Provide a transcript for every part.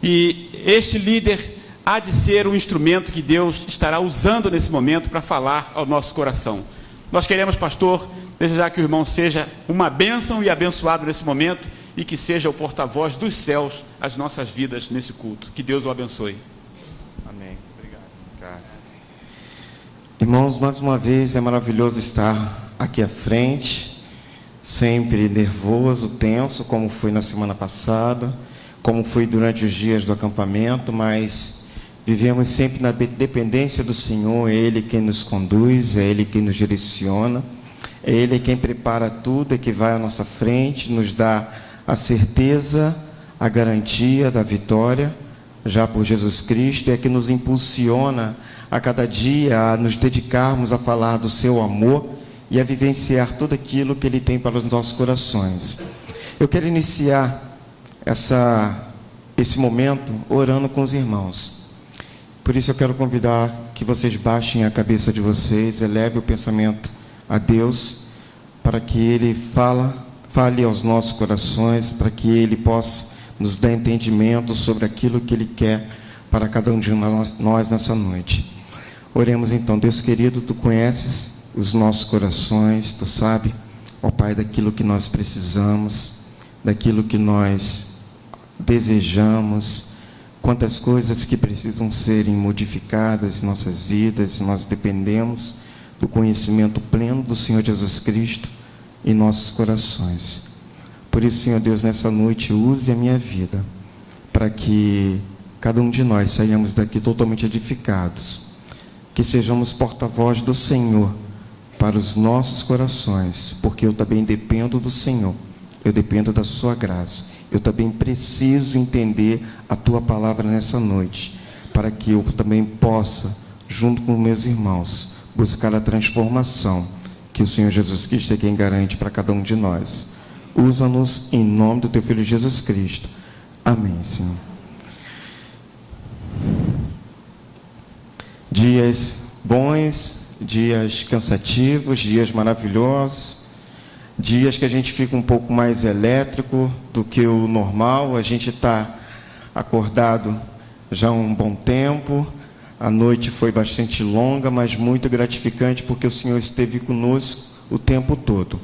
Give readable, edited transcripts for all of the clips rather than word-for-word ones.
E este líder há de ser um instrumento que Deus estará usando nesse momento para falar ao nosso coração. Nós queremos, pastor, desejar que o irmão seja uma bênção e abençoado nesse momento e que seja o porta-voz dos céus às nossas vidas nesse culto. Que Deus o abençoe. Amém. Obrigado, cara. Irmãos, mais uma vez é maravilhoso estar aqui à frente, sempre nervoso, tenso, como foi na semana passada, como foi durante os dias do acampamento, mas vivemos sempre na dependência do Senhor. É Ele quem nos conduz, é Ele quem nos direciona, é Ele quem prepara tudo, é que vai à nossa frente, nos dá a certeza, a garantia da vitória, já por Jesus Cristo, é que nos impulsiona a cada dia a nos dedicarmos a falar do seu amor e a vivenciar tudo aquilo que Ele tem para os nossos corações. Eu quero iniciar esse momento orando com os irmãos. Por isso eu quero convidar que vocês baixem a cabeça de vocês, eleve o pensamento a Deus, para que Ele fale aos nossos corações, para que Ele possa nos dar entendimento sobre aquilo que Ele quer para cada um de nós nessa noite. Oremos então. Deus querido, Tu conheces os nossos corações, Tu sabe, ó Pai, daquilo que nós precisamos, daquilo que nós desejamos, quantas coisas que precisam serem modificadas em nossas vidas. Nós dependemos do conhecimento pleno do Senhor Jesus Cristo em nossos corações. Por isso, Senhor Deus, nessa noite, use a minha vida, para que cada um de nós saiamos daqui totalmente edificados, que sejamos porta-voz do Senhor para os nossos corações, porque eu também dependo do Senhor, eu dependo da sua graça. Eu também preciso entender a Tua palavra nessa noite, para que eu também possa, junto com meus irmãos, buscar a transformação que o Senhor Jesus Cristo é quem garante para cada um de nós. Usa-nos em nome do Teu Filho Jesus Cristo. Amém, Senhor. Dias bons, dias cansativos, dias maravilhosos, dias que a gente fica um pouco mais elétrico do que o normal. A gente está acordado já há um bom tempo, a noite foi bastante longa, mas muito gratificante, porque o Senhor esteve conosco o tempo todo.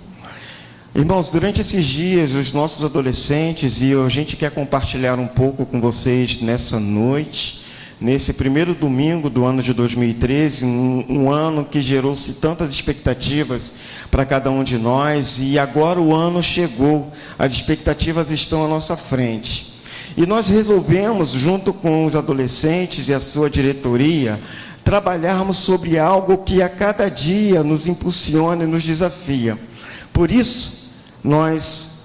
Irmãos, durante esses dias, os nossos adolescentes, e a gente quer compartilhar um pouco com vocês nessa noite, nesse primeiro domingo do ano de 2013, um ano que gerou-se tantas expectativas para cada um de nós, e agora o ano chegou, as expectativas estão à nossa frente. E nós resolvemos, junto com os adolescentes e a sua diretoria, trabalharmos sobre algo que a cada dia nos impulsiona e nos desafia. Por isso, nós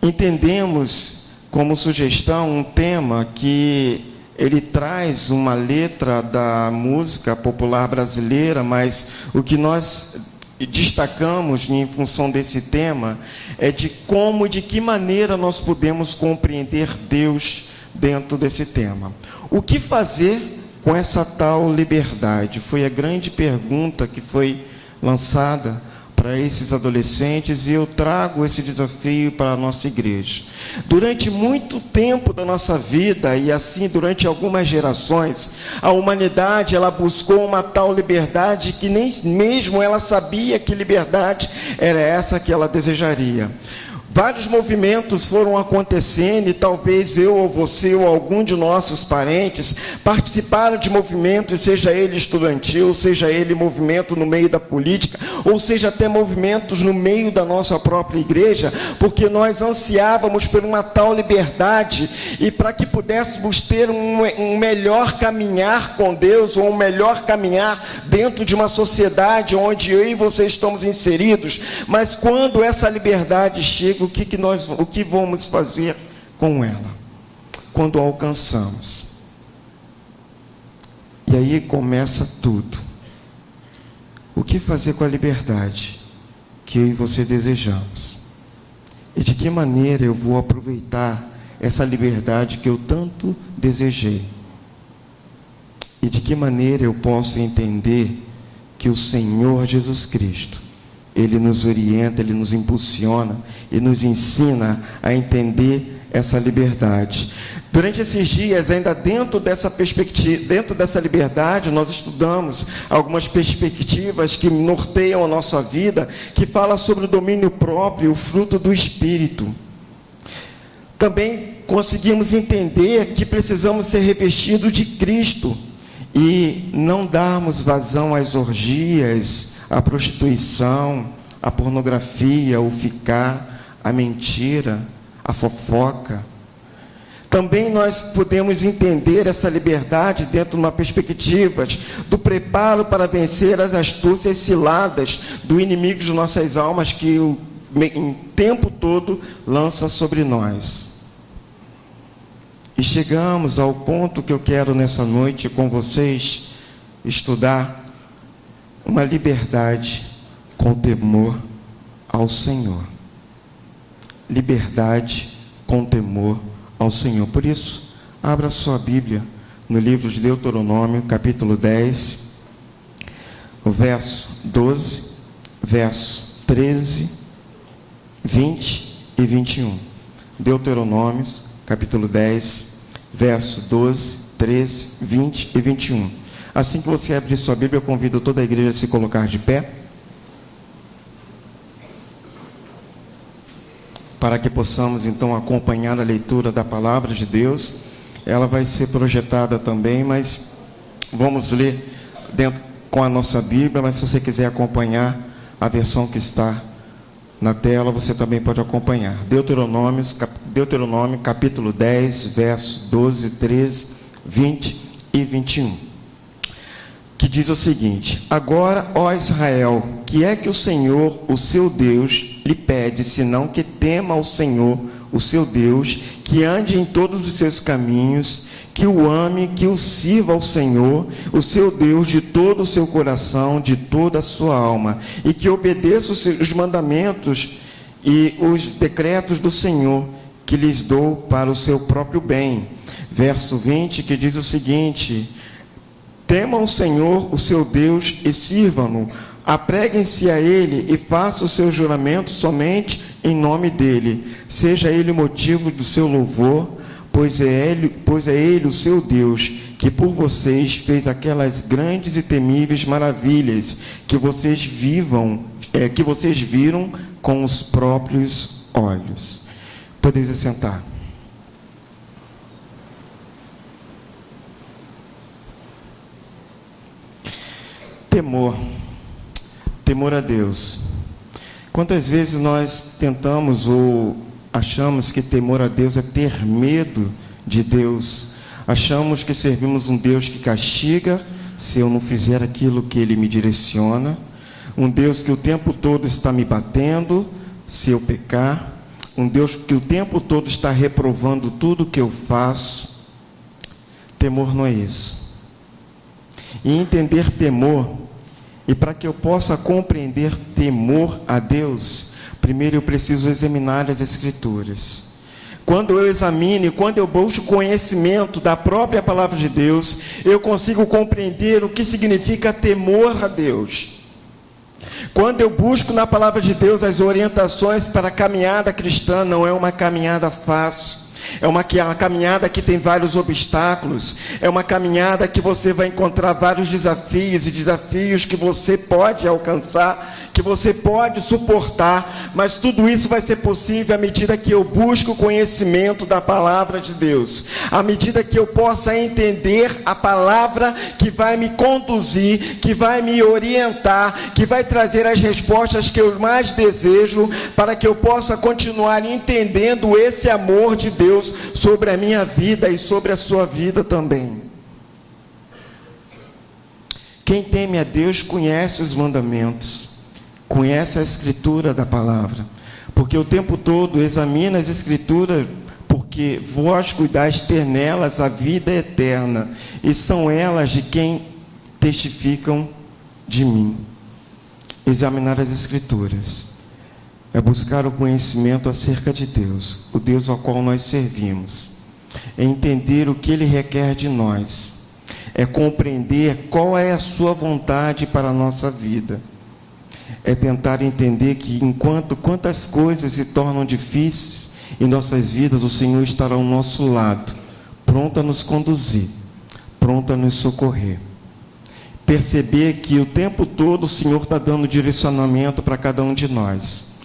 entendemos como sugestão um tema que ele traz uma letra da música popular brasileira, mas o que nós destacamos em função desse tema é de como e de que maneira nós podemos compreender Deus dentro desse tema. O que fazer com essa tal liberdade? Foi a grande pergunta que foi lançada para esses adolescentes, e eu trago esse desafio para a nossa igreja. Durante muito tempo da nossa vida, e assim durante algumas gerações, a humanidade ela buscou uma tal liberdade que nem mesmo ela sabia que liberdade era essa que ela desejaria. Vários movimentos foram acontecendo, e talvez eu ou você ou algum de nossos parentes participaram de movimentos, seja ele estudantil, seja ele movimento no meio da política, ou seja até movimentos no meio da nossa própria igreja, porque nós ansiávamos por uma tal liberdade, e para que pudéssemos ter um melhor caminhar com Deus, ou um melhor caminhar dentro de uma sociedade onde eu e você estamos inseridos. Mas quando essa liberdade chega, o que vamos fazer com ela quando a alcançamos? E aí começa tudo. O que fazer com a liberdade que eu e você desejamos? E de que maneira eu vou aproveitar essa liberdade que eu tanto desejei? E de que maneira eu posso entender que o Senhor Jesus Cristo, Ele nos orienta, Ele nos impulsiona e nos ensina a entender essa liberdade. Durante esses dias, ainda dentro dessa perspectiva, dentro dessa liberdade, nós estudamos algumas perspectivas que norteiam a nossa vida, que fala sobre o domínio próprio, o fruto do Espírito. Também conseguimos entender que precisamos ser revestidos de Cristo e não darmos vazão às orgias, à prostituição, à pornografia, o ficar, a mentira, a fofoca. Também nós podemos entender essa liberdade dentro de uma perspectiva do preparo para vencer as astúcias ciladas do inimigo de nossas almas que o tempo todo lança sobre nós. E chegamos ao ponto que eu quero nessa noite com vocês estudar uma liberdade com temor ao Senhor. Liberdade com temor ao Senhor. Por isso, abra sua Bíblia no livro de Deuteronômio, capítulo 10, o verso 12, verso 13, 20 e 21. Deuteronômios, capítulo 10, verso 12, 13, 20 e 21. Assim que você abrir sua Bíblia, eu convido toda a igreja a se colocar de pé, para que possamos então acompanhar a leitura da palavra de Deus. Ela vai ser projetada também, mas vamos ler dentro com a nossa Bíblia, mas se você quiser acompanhar a versão que está na tela, você também pode acompanhar. Deuteronômio, capítulo 10, versos 12, 13, 20 e 21. Que diz o seguinte: agora, ó Israel, que é que o Senhor, o seu Deus, lhe pede, senão que tema ao Senhor, o seu Deus, que ande em todos os seus caminhos, que o ame, que o sirva ao Senhor, o seu Deus, de todo o seu coração, de toda a sua alma, e que obedeça os mandamentos e os decretos do Senhor, que lhes dou para o seu próprio bem. Verso 20, que diz o seguinte: temam o Senhor, o seu Deus, e sirvam-no. Apreguem-se a Ele e façam o seu juramento somente em nome dEle. Seja Ele o motivo do seu louvor, pois é Ele o seu Deus, que por vocês fez aquelas grandes e temíveis maravilhas que vocês viram com os próprios olhos. Podeis sentar. Temor a Deus. Quantas vezes nós tentamos ou achamos que temor a Deus é ter medo de Deus? Achamos que servimos um Deus que castiga se eu não fizer aquilo que Ele me direciona, um Deus que o tempo todo está me batendo se eu pecar, um Deus que o tempo todo está reprovando tudo que eu faço. Temor não é isso. E entender temor, e para que eu possa compreender temor a Deus, primeiro eu preciso examinar as Escrituras. Quando eu examino e quando eu busco conhecimento da própria palavra de Deus, eu consigo compreender o que significa temor a Deus. Quando eu busco na palavra de Deus as orientações para a caminhada cristã, não é uma caminhada fácil. É uma caminhada que tem vários obstáculos, é uma caminhada que você vai encontrar vários desafios, e desafios que você pode alcançar, que você pode suportar, mas tudo isso vai ser possível à medida que eu busco o conhecimento da palavra de Deus, à medida que eu possa entender a palavra que vai me conduzir, que vai me orientar, que vai trazer as respostas que eu mais desejo, para que eu possa continuar entendendo esse amor de Deus sobre a minha vida e sobre a sua vida também. Quem teme a Deus conhece os mandamentos, conhece a Escritura da palavra, porque o tempo todo examina as Escrituras, porque vós cuidais ter nelas a vida eterna, e são elas de quem testificam de mim. Examinar as Escrituras é buscar o conhecimento acerca de Deus, o Deus ao qual nós servimos. É entender o que Ele requer de nós. É compreender qual é a sua vontade para a nossa vida. É tentar entender que quantas coisas se tornam difíceis, Em nossas vidas, o Senhor estará ao nosso lado, pronto a nos conduzir, pronto a nos socorrer. Perceber que o tempo todo o Senhor está dando direcionamento para cada um de nós.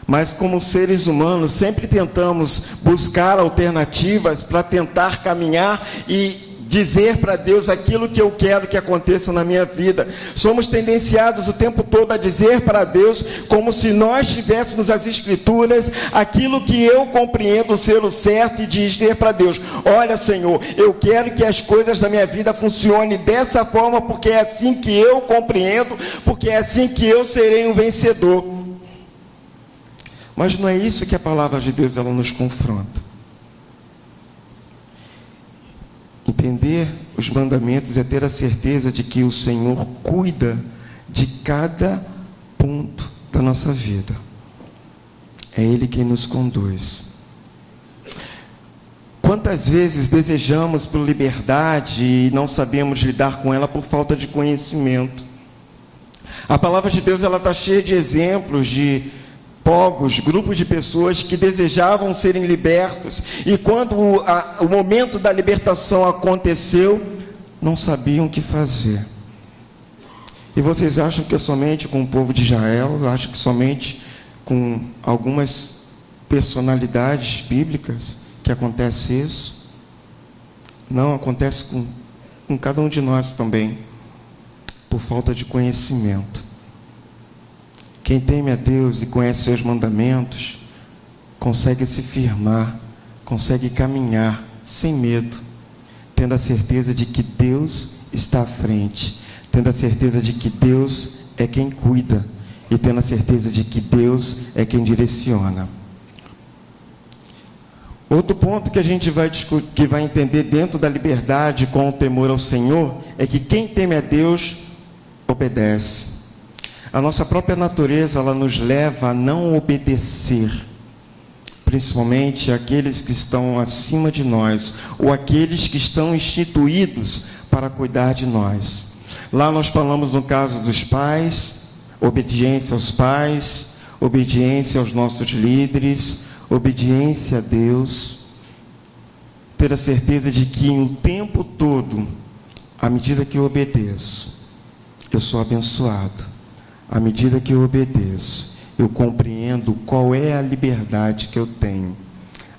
Mas como seres humanos, sempre tentamos buscar alternativas para tentar caminhar e dizer para Deus aquilo que eu quero que aconteça na minha vida. Somos tendenciados o tempo todo a dizer para Deus, como se nós tivéssemos as Escrituras, aquilo que eu compreendo ser o certo, e dizer para Deus: olha, Senhor, eu quero que as coisas da minha vida funcionem dessa forma, porque é assim que eu compreendo, porque é assim que eu serei um vencedor. Mas não é isso que a palavra de Deus ela nos confronta. Entender os mandamentos é ter a certeza de que o Senhor cuida de cada ponto da nossa vida. É Ele quem nos conduz. Quantas vezes desejamos por liberdade e não sabemos lidar com ela por falta de conhecimento? A palavra de Deus ela está cheia de exemplos de povos, grupos de pessoas que desejavam serem libertos, e quando o momento da libertação aconteceu, não sabiam o que fazer. E vocês acham que é somente com o povo de Israel? Acham que somente com algumas personalidades bíblicas que acontece isso? Não, acontece com cada um de nós também, por falta de conhecimento. Quem teme a Deus e conhece seus mandamentos, consegue se firmar, consegue caminhar sem medo, tendo a certeza de que Deus está à frente, tendo a certeza de que Deus é quem cuida, e tendo a certeza de que Deus é quem direciona. Outro ponto que a gente vai discutir, que vai entender dentro da liberdade com o temor ao Senhor, é que quem teme a Deus, obedece. A nossa própria natureza, ela nos leva a não obedecer, principalmente aqueles que estão acima de nós, ou aqueles que estão instituídos para cuidar de nós. Lá nós falamos no caso dos pais, obediência aos pais, obediência aos nossos líderes, obediência a Deus. Ter a certeza de que o tempo todo, à medida que eu obedeço, eu sou abençoado. À medida que eu obedeço, eu compreendo qual é a liberdade que eu tenho.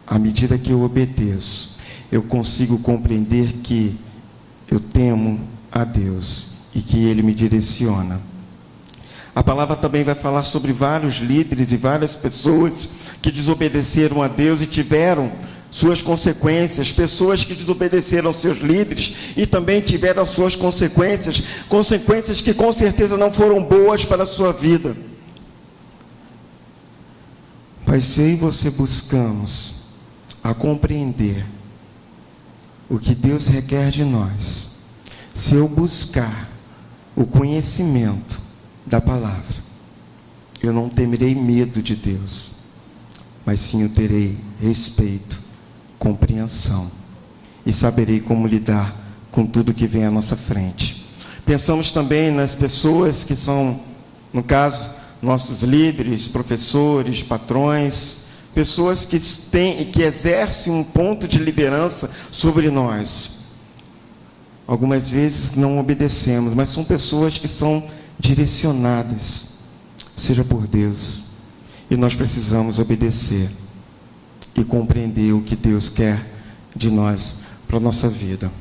À medida que eu obedeço, eu consigo compreender que eu temo a Deus e que Ele me direciona. A palavra também vai falar sobre vários líderes e várias pessoas que desobedeceram a Deus e tiveram suas consequências, pessoas que desobedeceram aos seus líderes e também tiveram suas consequências que com certeza não foram boas para a sua vida. Mas se eu e você buscamos a compreender o que Deus requer de nós, se eu buscar o conhecimento da palavra, eu não temerei medo de Deus, mas sim eu terei respeito, compreensão, e saberei como lidar com tudo que vem à nossa frente. Pensamos também nas pessoas que são, no caso, nossos líderes, professores, patrões, pessoas que exercem um ponto de liderança sobre nós. Algumas vezes não obedecemos, mas são pessoas que são direcionadas, seja por Deus, e nós precisamos obedecer e compreender o que Deus quer de nós para a nossa vida.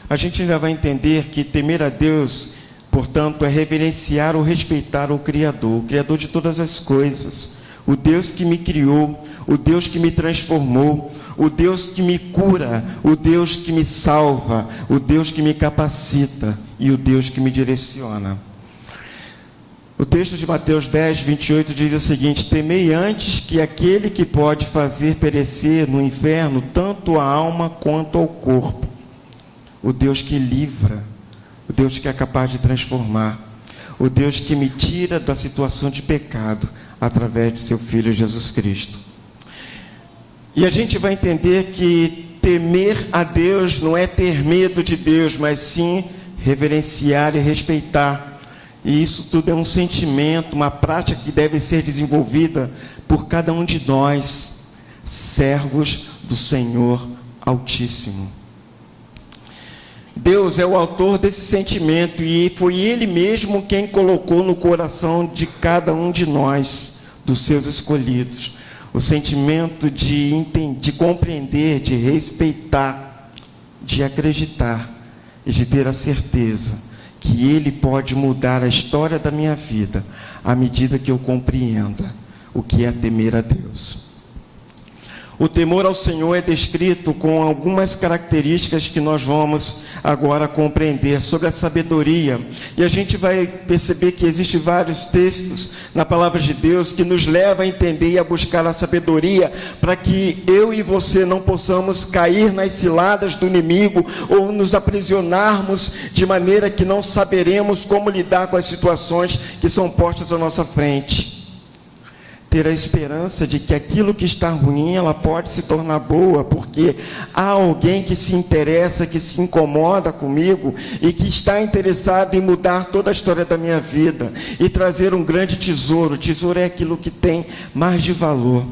A gente ainda vai entender que temer a Deus, portanto, é reverenciar ou respeitar o Criador de todas as coisas, o Deus que me criou, o Deus que me transformou, o Deus que me cura, o Deus que me salva, o Deus que me capacita e o Deus que me direciona. O texto de Mateus 10, 28 diz o seguinte: temei antes que aquele que pode fazer perecer no inferno tanto a alma quanto ao corpo. O Deus que livra, o Deus que é capaz de transformar, o Deus que me tira da situação de pecado através de seu Filho Jesus Cristo. E a gente vai entender que temer a Deus não é ter medo de Deus, mas sim reverenciar e respeitar. E isso tudo é um sentimento, uma prática que deve ser desenvolvida por cada um de nós. servos do Senhor Altíssimo. Deus é o autor desse sentimento e foi Ele mesmo quem colocou no coração de cada um de nós, dos seus escolhidos, o sentimento de compreender, de respeitar, de acreditar e de ter a certeza que Ele pode mudar a história da minha vida à medida que eu compreenda o que é temer a Deus. O temor ao Senhor é descrito com algumas características que nós vamos agora compreender sobre a sabedoria. E a gente vai perceber que existem vários textos na palavra de Deus que nos levam a entender e a buscar a sabedoria para que eu e você não possamos cair nas ciladas do inimigo ou nos aprisionarmos de maneira que não saberemos como lidar com as situações que são postas à nossa frente. Ter a esperança de que aquilo que está ruim, ela pode se tornar boa, porque há alguém que se interessa, que se incomoda comigo e que está interessado em mudar toda a história da minha vida e trazer um grande tesouro. O tesouro é aquilo que tem mais de valor.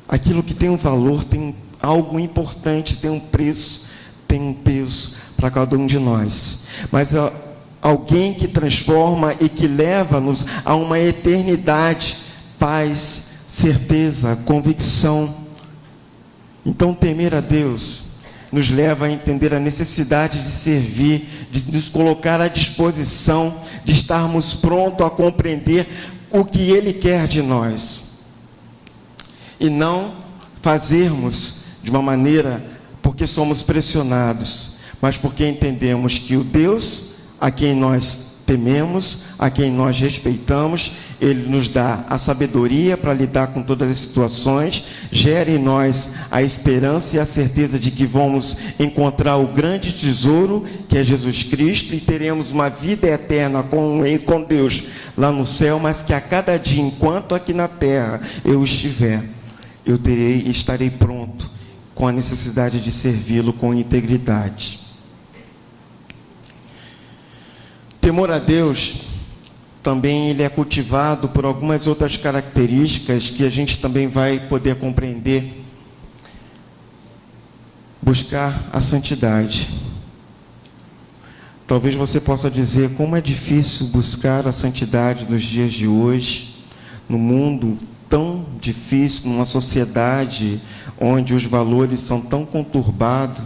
Aquilo que tem um valor, tem algo importante, tem um preço, tem um peso para cada um de nós. Mas alguém que transforma e que leva-nos a uma eternidade, paz, certeza, convicção. Então, temer a Deus nos leva a entender a necessidade de servir, de nos colocar à disposição, de estarmos prontos a compreender o que Ele quer de nós. E não fazermos de uma maneira porque somos pressionados, mas porque entendemos que o Deus a quem nós tememos, a quem nós respeitamos, Ele nos dá a sabedoria para lidar com todas as situações, gera em nós a esperança e a certeza de que vamos encontrar o grande tesouro, que é Jesus Cristo, e teremos uma vida eterna com Deus lá no céu, mas que a cada dia, enquanto aqui na terra eu estiver, eu estarei pronto com a necessidade de servi-lo com integridade. Temor a Deus, também ele é cultivado por algumas outras características que a gente também vai poder compreender. Buscar a santidade. Talvez você possa dizer como é difícil buscar a santidade nos dias de hoje, no mundo tão difícil, numa sociedade onde os valores são tão conturbados,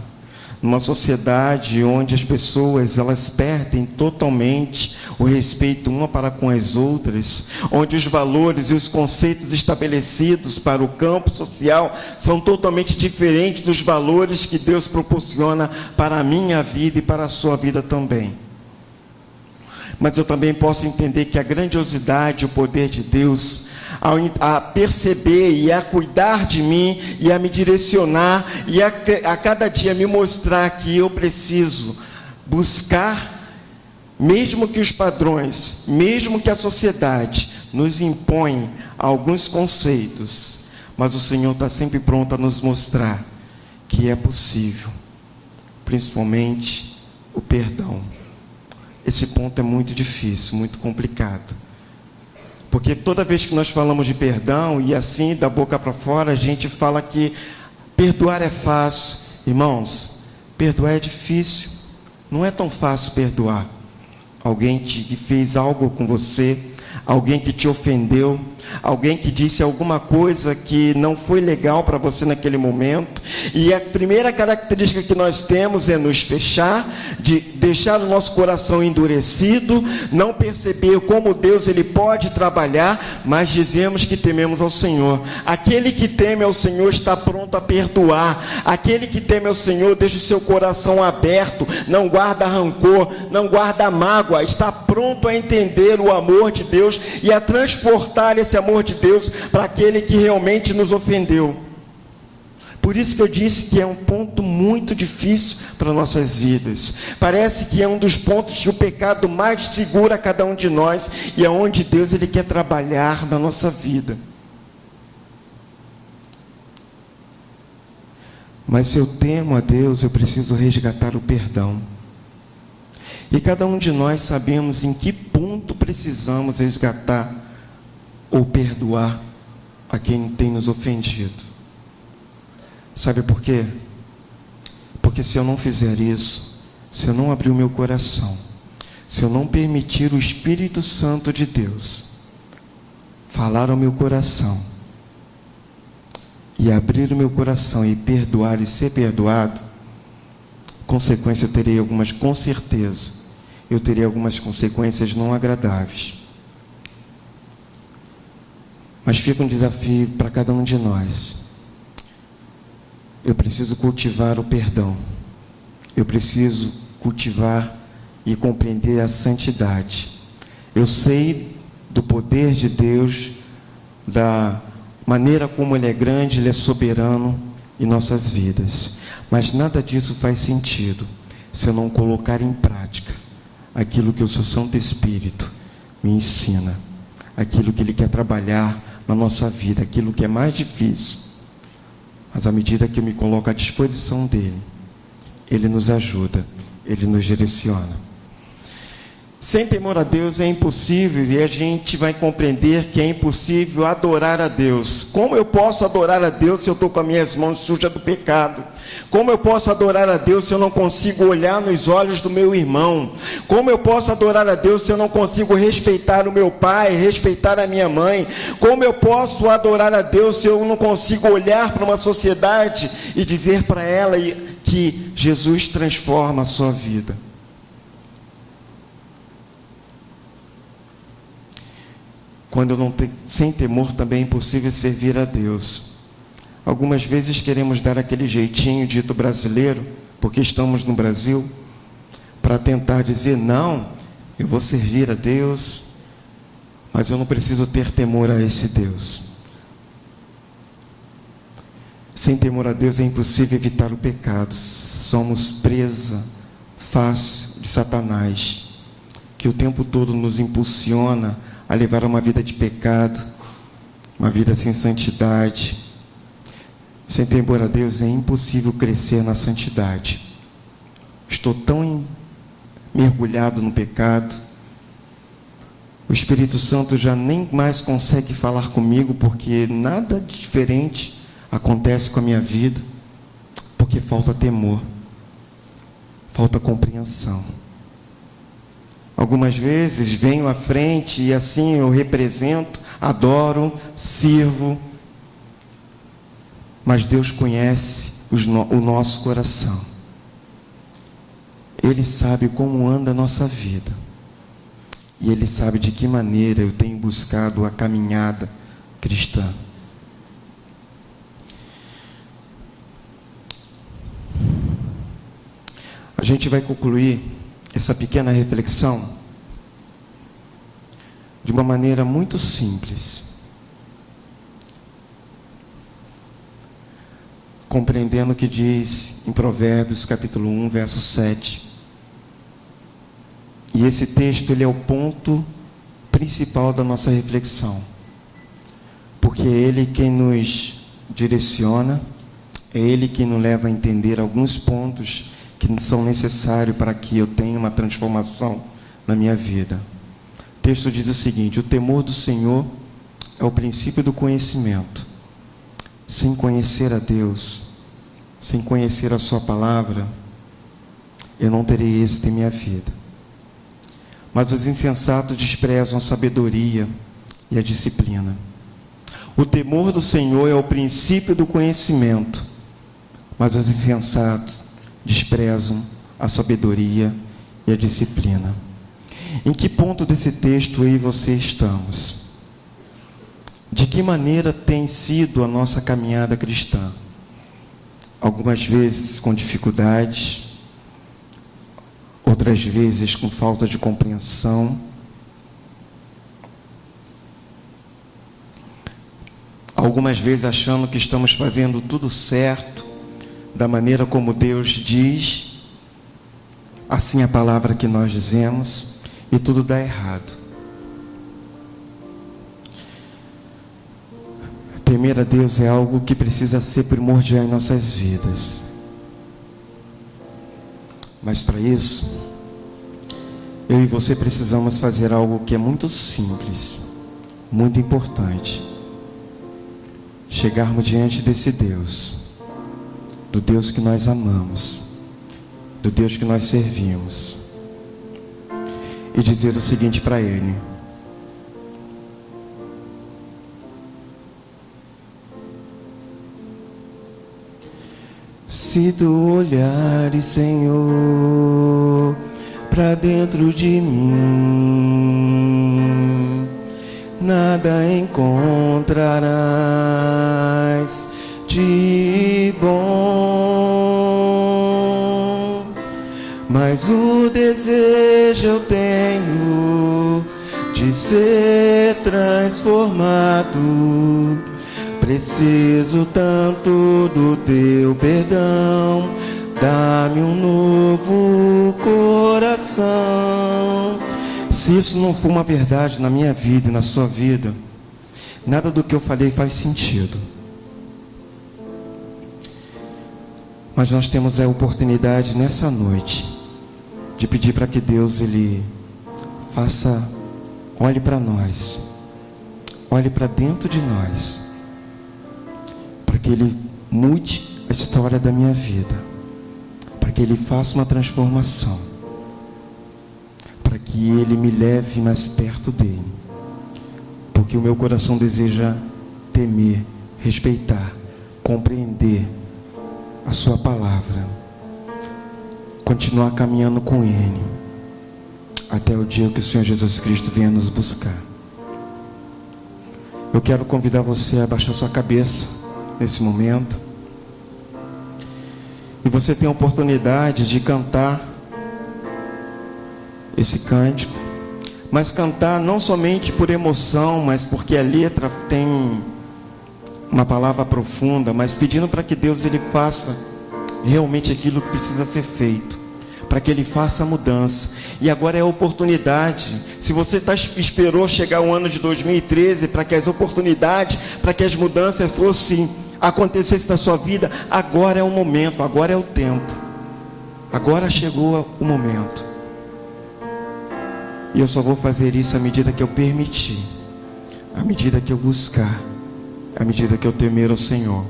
numa sociedade onde as pessoas elas perdem totalmente o respeito uma para com as outras, onde os valores e os conceitos estabelecidos para o campo social são totalmente diferentes dos valores que Deus proporciona para a minha vida e para a sua vida também. Mas eu também posso entender que a grandiosidade, o poder de Deus, a perceber e a cuidar de mim e a me direcionar e a cada dia me mostrar que eu preciso buscar, mesmo que os padrões, mesmo que a sociedade nos impõe alguns conceitos, mas o Senhor está sempre pronto a nos mostrar que é possível, principalmente o perdão. Esse ponto é muito difícil, muito complicado. Porque toda vez que nós falamos de perdão, e assim, da boca para fora, a gente fala que perdoar é fácil. Irmãos, perdoar é difícil. Não é tão fácil perdoar. Alguém que fez algo com você, alguém que te ofendeu, alguém que disse alguma coisa que não foi legal para você naquele momento. E a primeira característica que nós temos é nos fechar, de deixar o nosso coração endurecido, não perceber como Deus ele pode trabalhar, mas dizemos que tememos ao Senhor. Aquele que teme ao Senhor está pronto a perdoar. Aquele que teme ao Senhor deixa o seu coração aberto, não guarda rancor, não guarda mágoa, está pronto a entender o amor de Deus e a transportar esse amor de Deus para aquele que realmente nos ofendeu. Por isso que eu disse que é um ponto muito difícil para nossas vidas. Parece que é um dos pontos que o pecado mais segura a cada um de nós e é onde Deus ele quer trabalhar na nossa vida. Mas se eu temo a Deus, eu preciso resgatar o perdão. E cada um de nós sabemos em que ponto precisamos resgatar ou perdoar a quem tem nos ofendido. Sabe por quê? Porque se eu não fizer isso, se eu não abrir o meu coração, se eu não permitir o Espírito Santo de Deus falar ao meu coração, e abrir o meu coração e perdoar e ser perdoado, consequência eu terei algumas, com certeza, eu terei algumas consequências não agradáveis. Mas fica um desafio para cada um de nós. Eu preciso cultivar o perdão. Eu preciso cultivar e compreender a santidade. Eu sei do poder de Deus, da maneira como Ele é grande, Ele é soberano em nossas vidas. Mas nada disso faz sentido se eu não colocar em prática aquilo que o seu Santo Espírito me ensina, aquilo que Ele quer trabalhar na nossa vida, aquilo que é mais difícil. Mas à medida que eu me coloco à disposição dEle, Ele nos ajuda, Ele nos direciona. Sem temor a Deus é impossível, e a gente vai compreender que é impossível adorar a Deus. Como eu posso adorar a Deus se eu estou com as minhas mãos sujas do pecado? Como eu posso adorar a Deus se eu não consigo olhar nos olhos do meu irmão? Como eu posso adorar a Deus se eu não consigo respeitar o meu pai, respeitar a minha mãe? Como eu posso adorar a Deus se eu não consigo olhar para uma sociedade e dizer para ela que Jesus transforma a sua vida? Quando eu não tenho, sem temor, também é impossível servir a Deus. Algumas vezes queremos dar aquele jeitinho dito brasileiro, porque estamos no Brasil, para tentar dizer, não, eu vou servir a Deus, mas eu não preciso ter temor a esse Deus. Sem temor a Deus é impossível evitar o pecado. Somos presa fácil de Satanás, que o tempo todo nos impulsiona a levar uma vida de pecado, uma vida sem santidade. Sem temor a Deus é impossível crescer na santidade. Estou tão mergulhado no pecado, o Espírito Santo já nem mais consegue falar comigo, porque nada diferente acontece com a minha vida, porque falta temor, falta compreensão. Algumas vezes venho à frente e assim eu represento, adoro, sirvo, mas Deus conhece o nosso coração. Ele sabe como anda a nossa vida. E Ele sabe de que maneira eu tenho buscado a caminhada cristã. A gente vai concluir essa pequena reflexão de uma maneira muito simples, compreendendo o que diz em Provérbios capítulo 1, verso 7. E esse texto, ele é o ponto principal da nossa reflexão, porque é ele quem nos direciona, é ele quem nos leva a entender alguns pontos que são necessários para que eu tenha uma transformação na minha vida. O texto diz o seguinte: o temor do Senhor é o princípio do conhecimento. Sem conhecer a Deus, sem conhecer a sua palavra, eu não terei êxito em minha vida. Mas os insensatos desprezam a sabedoria e a disciplina. O temor do Senhor é o princípio do conhecimento, mas os insensatos desprezam a sabedoria e a disciplina. Em que ponto desse texto eu e você estamos? De que maneira tem sido a nossa caminhada cristã? Algumas vezes com dificuldades, outras vezes com falta de compreensão, algumas vezes achando que estamos fazendo tudo certo, da maneira como Deus diz, assim a palavra que nós dizemos, e tudo dá errado. Temer a Deus é algo que precisa ser primordial em nossas vidas. Mas para isso, eu e você precisamos fazer algo que é muito simples, muito importante. Chegarmos diante desse Deus do Deus que nós amamos, do Deus que nós servimos, e dizer o seguinte para Ele: se tu olhares, Senhor, para dentro de mim, nada encontrarás de bom, mas o desejo eu tenho de ser transformado. Preciso tanto do teu perdão, dá-me um novo coração. Se isso não for uma verdade na minha vida e na sua vida, nada do que eu falei faz sentido. Mas nós temos a oportunidade nessa noite de pedir para que Deus, Ele olhe para nós, olhe para dentro de nós, para que Ele mude a história da minha vida, para que Ele faça uma transformação, para que Ele me leve mais perto dEle, porque o meu coração deseja temer, respeitar, compreender a sua palavra, continuar caminhando com Ele, até o dia que o Senhor Jesus Cristo venha nos buscar. Eu quero convidar você a abaixar sua cabeça nesse momento, e você tem a oportunidade de cantar esse cântico, mas cantar não somente por emoção, mas porque a letra tem uma palavra profunda, mas pedindo para que Deus, Ele faça realmente aquilo que precisa ser feito, para que Ele faça a mudança. E agora é a oportunidade. Se você esperou chegar o ano de 2013 para que as oportunidades, para que as mudanças fossem acontecesse na sua vida, agora é o momento, agora é o tempo, agora chegou o momento. E eu só vou fazer isso à medida que eu permitir, à medida que eu buscar, à medida que eu temer ao Senhor.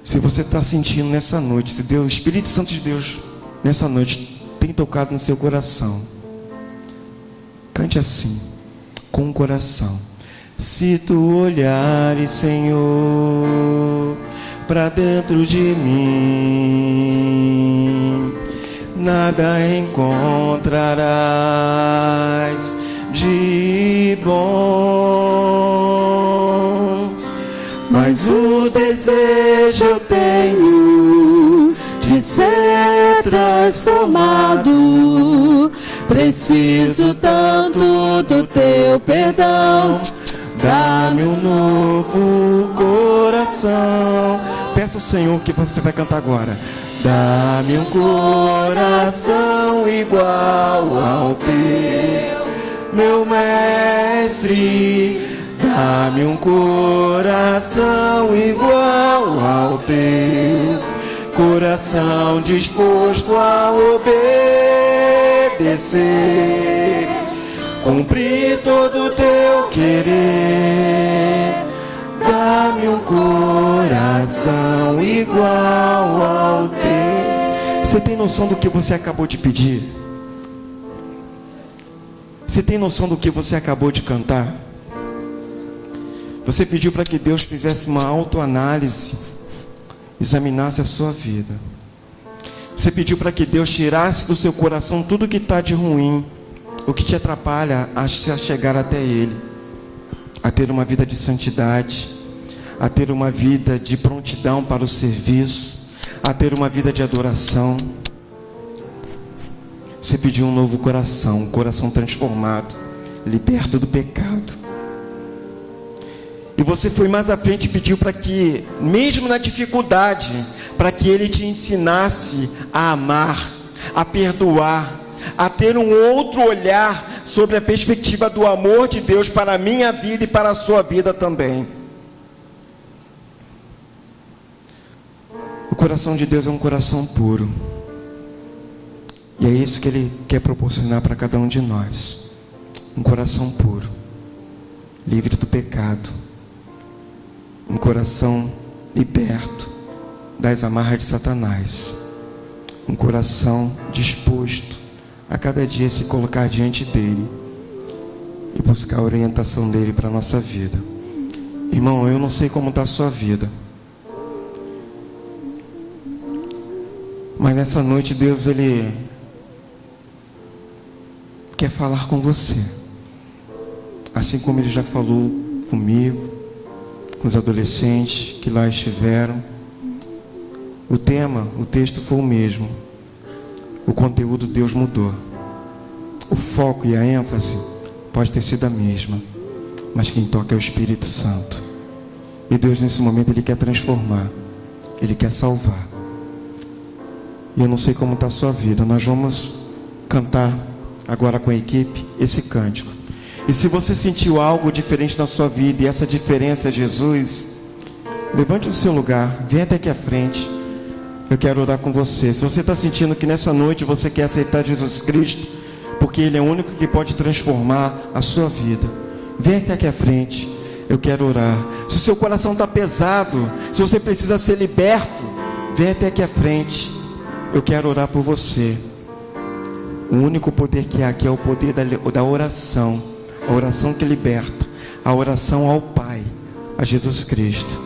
Se você está sentindo nessa noite, se Deus, o Espírito Santo de Deus nessa noite tem tocado no seu coração, cante assim, com o coração. Se tu olhares, Senhor, para dentro de mim, nada encontrarás de bom, mas o desejo eu tenho de ser transformado. Preciso tanto do teu perdão, dá-me um novo coração. Peça ao Senhor que você vai cantar agora. Dá-me um coração igual ao teu, meu mestre. Dá-me um coração igual ao teu, coração disposto a obedecer, cumprir todo o teu querer. Dá-me um coração igual ao teu. Você tem noção do que você acabou de pedir? Você tem noção do que você acabou de cantar? Você pediu para que Deus fizesse uma autoanálise, examinasse a sua vida. Você pediu para que Deus tirasse do seu coração tudo que está de ruim, o que te atrapalha a chegar até Ele, a ter uma vida de santidade, a ter uma vida de prontidão para o serviço, a ter uma vida de adoração. Você pediu um novo coração, um coração transformado, liberto do pecado. E você foi mais à frente e pediu para que, mesmo na dificuldade, para que Ele te ensinasse a amar, a perdoar, a ter um outro olhar sobre a perspectiva do amor de Deus para a minha vida e para a sua vida também. O coração de Deus é um coração puro. E é isso que Ele quer proporcionar para cada um de nós. Um coração puro, livre do pecado. Um coração liberto das amarras de Satanás. Um coração disposto a cada dia se colocar diante dele e buscar a orientação dele para a nossa vida. Irmão, eu não sei como está a sua vida, mas nessa noite Deus, Ele quer falar com você, assim como Ele já falou comigo, com os adolescentes que lá estiveram. O tema, o texto foi o mesmo, o conteúdo Deus mudou, o foco e a ênfase pode ter sido a mesma, mas quem toca é o Espírito Santo. E Deus nesse momento Ele quer transformar, Ele quer salvar. E eu não sei como está a sua vida. Nós vamos cantar agora com a equipe esse cântico. E se você sentiu algo diferente na sua vida, e essa diferença é Jesus, levante o seu lugar, venha até aqui à frente. Eu quero orar com você. Se você está sentindo que nessa noite você quer aceitar Jesus Cristo, porque Ele é o único que pode transformar a sua vida, venha até aqui à frente. Eu quero orar. Se o seu coração está pesado, se você precisa ser liberto, venha até aqui à frente. Eu quero orar por você. O único poder que há aqui é o poder da oração. A oração que liberta. A oração ao Pai, a Jesus Cristo.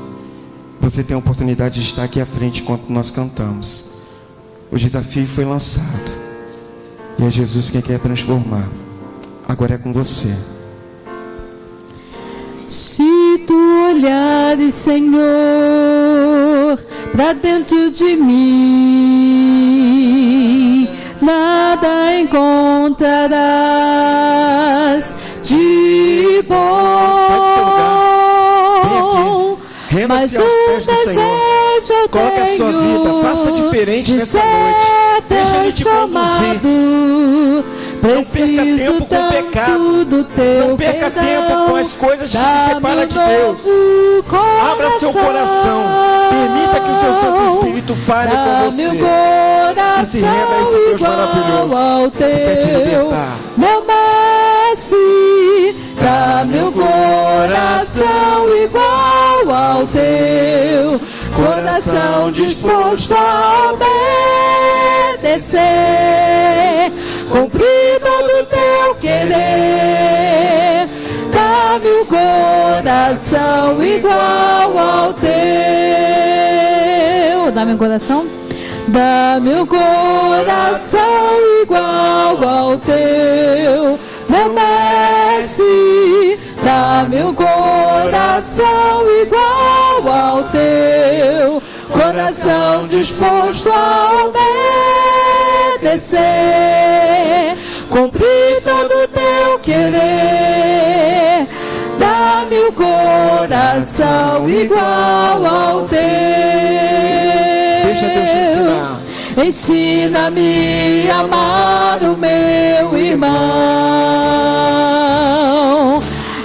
Você tem a oportunidade de estar aqui à frente enquanto nós cantamos. O desafio foi lançado. E é Jesus quem quer transformar. Agora é com você. Se tu olhares, Senhor, para dentro de mim, nada encontrarás de bom. Mas um desejo eu coloque a sua vida, faça diferente nessa noite. Deixa Ele te conduzir. Não perca tempo com o pecado. Não perca tempo com as coisas que te separam de Deus. Abra seu coração. Permita que o seu Santo Espírito fale com você. E se renda a esse Deus maravilhoso que quer te libertar. Meu mestre, dá meu coração igual ao teu, coração disposto a obedecer, cumprir todo o teu querer. Dá-me um coração igual ao teu. Dá-me um coração. Dá-me um coração igual ao teu, meu mestre. Dá-me um coração igual ao teu, coração disposto a obedecer, cumprir todo o teu querer. Dá-me um coração igual ao teu. Deixa Deus te ensinar. Ensina-me a amar o meu irmão,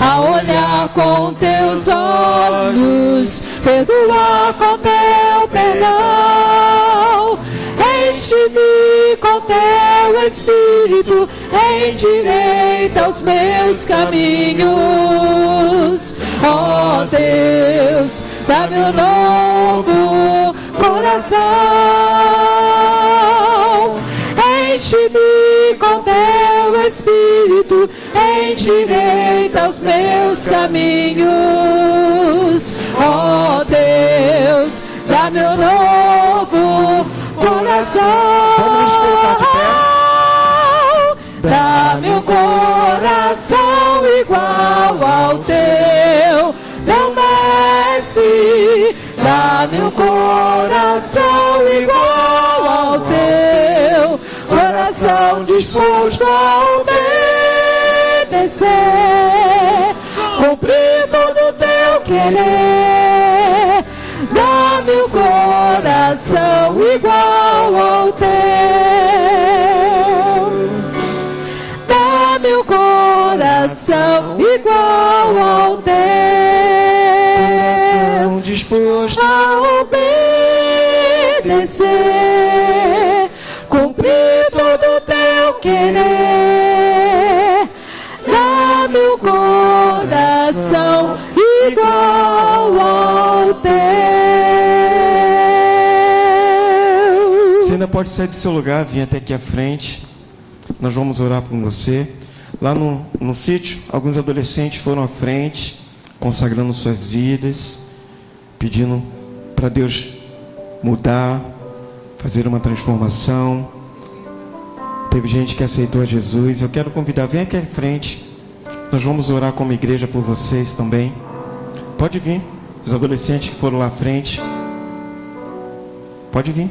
a olhar com teus olhos, perdoar com teu perdão. Enche-me com teu Espírito, endireita os meus caminhos. Ó Deus, dá-me um novo coração. Enche-me com teu Espírito, endireita os meus caminhos. Ó Deus, dá-me um novo coração. Vamos colocar de pé. Dá-me um coração igual ao teu, meu mestre. Dá-me um coração igual ao teu, coração disposto a obedecer, cumprir todo o teu querer. Dá-me um coração igual ao teu. Dá-me um coração igual ao teu, Coração disposto a obedecer, cumprir todo o teu querer. Dá-me um coração igual pode sair do seu lugar, vir até aqui à frente. Nós vamos orar por você. Lá no sítio, alguns adolescentes foram à frente, consagrando suas vidas, pedindo para Deus mudar, fazer uma transformação. Teve gente que aceitou a Jesus. Eu quero convidar, vem aqui à frente. Nós vamos orar como igreja por vocês também. Pode vir, os adolescentes que foram lá à frente. Pode vir.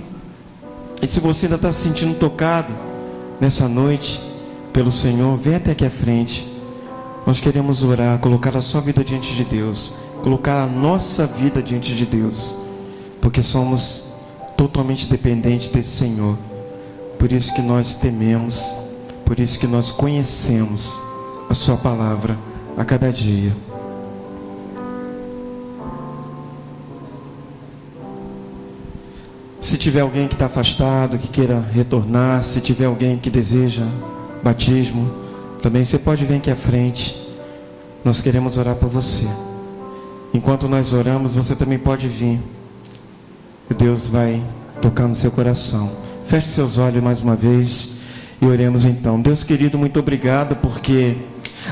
E se você ainda está se sentindo tocado nessa noite pelo Senhor, vem até aqui à frente. Nós queremos orar, colocar a sua vida diante de Deus, colocar a nossa vida diante de Deus, porque somos totalmente dependentes desse Senhor. Por isso que nós tememos, por isso que nós conhecemos a sua palavra a cada dia. Se tiver alguém que está afastado, que queira retornar, se tiver alguém que deseja batismo, também você pode vir aqui à frente. Nós queremos orar por você. Enquanto nós oramos, você também pode vir. E Deus vai tocar no seu coração. Feche seus olhos mais uma vez e oremos então. Deus querido, muito obrigado porque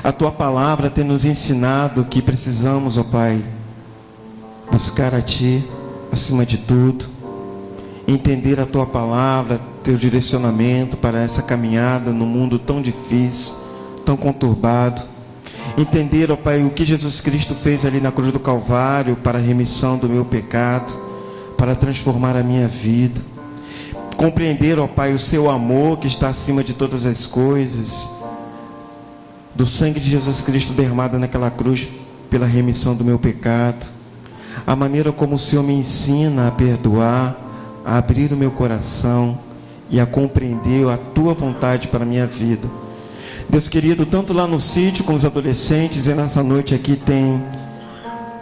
a Tua palavra tem nos ensinado que precisamos, ó Pai, buscar a Ti acima de tudo, entender a Tua palavra, Teu direcionamento para essa caminhada no mundo tão difícil, tão conturbado. Entender, ó Pai, o que Jesus Cristo fez ali na cruz do Calvário para a remissão do meu pecado, para transformar a minha vida. Compreender, ó Pai, o Seu amor que está acima de todas as coisas, do sangue de Jesus Cristo derramado naquela cruz pela remissão do meu pecado. A maneira como o Senhor me ensina a perdoar, a abrir o meu coração e a compreender a Tua vontade para a minha vida. Deus querido, tanto lá no sítio com os adolescentes e nessa noite aqui tem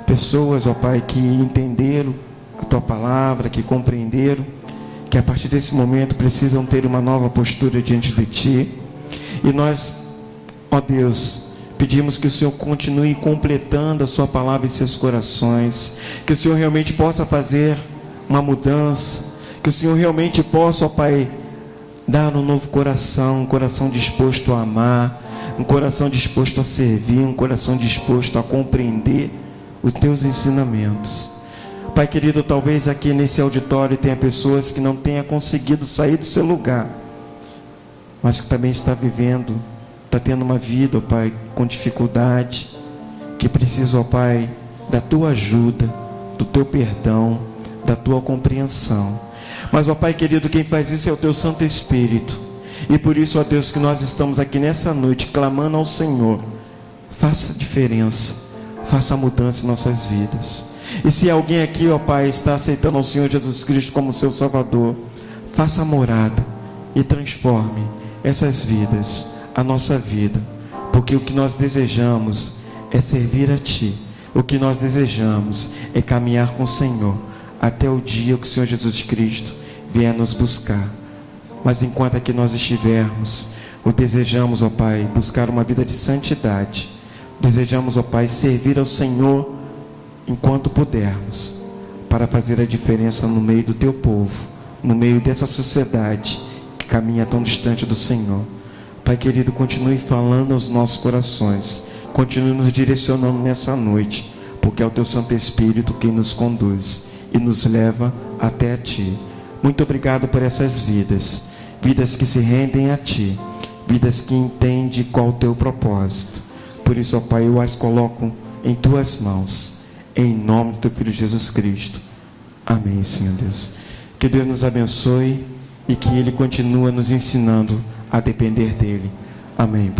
pessoas, ó Pai, que entenderam a Tua palavra, que compreenderam que a partir desse momento precisam ter uma nova postura diante de Ti. E nós, ó Deus, pedimos que o Senhor continue completando a Sua palavra em seus corações, que o Senhor realmente possa fazer uma mudança, que o Senhor realmente possa, ó Pai, dar um novo coração, um coração disposto a amar, um coração disposto a servir, um coração disposto a compreender os Teus ensinamentos. Pai querido, talvez aqui nesse auditório tenha pessoas que não tenham conseguido sair do seu lugar, mas que também está vivendo, está tendo uma vida, ó Pai, com dificuldade, que precisa, ó Pai, da Tua ajuda, do Teu perdão, da Tua compreensão. Mas, ó Pai querido, quem faz isso é o Teu Santo Espírito. E por isso, ó Deus, que nós estamos aqui nessa noite clamando ao Senhor. Faça a diferença, faça a mudança em nossas vidas. E se alguém aqui, ó Pai, está aceitando ao Senhor Jesus Cristo como seu Salvador, faça a morada e transforme essas vidas, a nossa vida. Porque o que nós desejamos é servir a Ti. O que nós desejamos é caminhar com o Senhor até o dia que o Senhor Jesus Cristo vier nos buscar. Mas enquanto aqui nós estivermos, o desejamos, ó Pai, buscar uma vida de santidade. Desejamos, ó Pai, servir ao Senhor enquanto pudermos, para fazer a diferença no meio do Teu povo, no meio dessa sociedade que caminha tão distante do Senhor. Pai querido, continue falando aos nossos corações, continue nos direcionando nessa noite, porque é o Teu Santo Espírito quem nos conduz e nos leva até a Ti. Muito obrigado por essas vidas, vidas que se rendem a Ti, vidas que entendem qual o Teu propósito. Por isso, ó Pai, eu as coloco em Tuas mãos, em nome do Teu Filho Jesus Cristo. Amém, Senhor Deus. Que Deus nos abençoe e que Ele continue nos ensinando a depender dEle. Amém.